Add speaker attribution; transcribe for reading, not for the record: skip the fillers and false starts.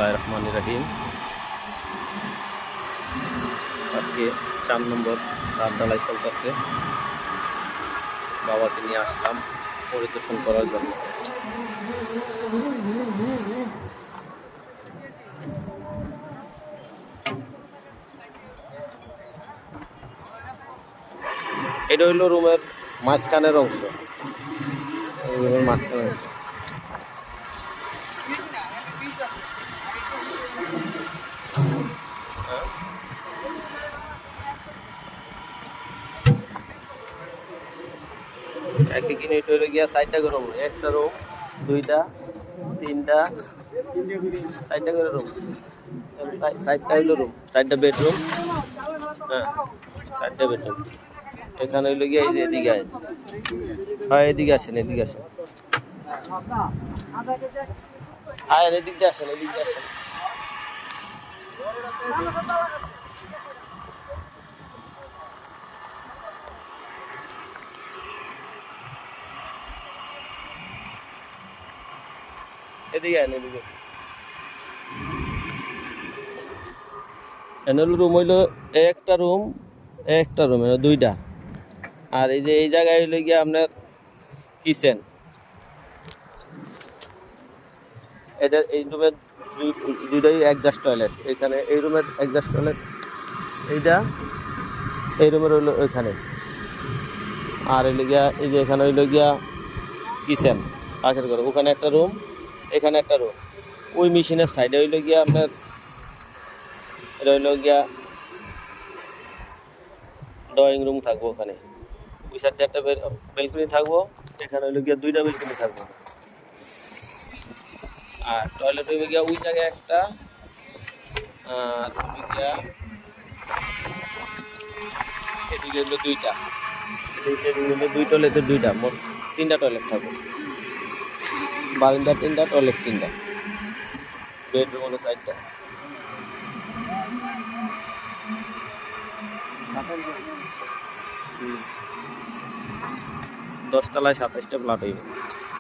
Speaker 1: বিসমিল্লাহির রহমানির রহিম। আজকে 4 নম্বর ছাদ ঢালাই চলতেছে। বাবাকে নিয়ে আসলাম পরিদর্শন করার জন্য। এটা হইল রুমের মাঝখানের অংশ। রুমের মাঝখানের অংশ। একে কিনে এটা হইলো গিয়া 4টা করে রুম, একটা রুম, 2টা, 3টা, 4টা করে রুম। 4টা হইলো রুম, 4টা বেডরুম। হ্যাঁ, 4টা বেডরুম। এখানে হইলো গিয়া এই যে এদিকে আয়। হ্যাঁ, এদিকে আসেন, এদিকে আসেন। আয়, এদিক দিয়ে আসেন, এদিক দিয়ে আসেন। এদিকে আয়, এদিকে। এনে রুম হইলো একটা রুম, একটা রুম, 2টা। আর এই যে এই জায়গায় হইলো গিয়া আপনার কিচেন। এদের এই রুমের দুইটাই একজাস্ট টয়লেট। এখানে এই রুমের একজাস্ট টয়লেট এইটা, এই রুমের হইলো ওইখানে। আর হইলো গিয়া এই যে এখানে হইলো গিয়া কিচেন, পাশের ঘরে। ওখানে একটা রুম, এখানে একটা রুম। ওই মেশিনের সাইডে হইলো গিয়া আপনার এটা হইলো গিয়া ড্রয়িং রুম থাকবো ওখানে। ওই সাইডে একটা বেলকনি থাকবো, এখানে হইলো গিয়া 2টা বেলকনি থাকবো। আর টয়লেট হইলো গিয়া ওই জায়গায় একটা, আর হইলো গিয়া এদিকে হইলো 2টা। এদিকে 2 টয়লেটের 2টা, মোট 3টা টয়লেট থাকবে। বারান্দা 3টা, টয়লেট 3টা, বেডরুম হলো 4টা। 10 তলায় 27টা ফ্ল্যাট হইবে।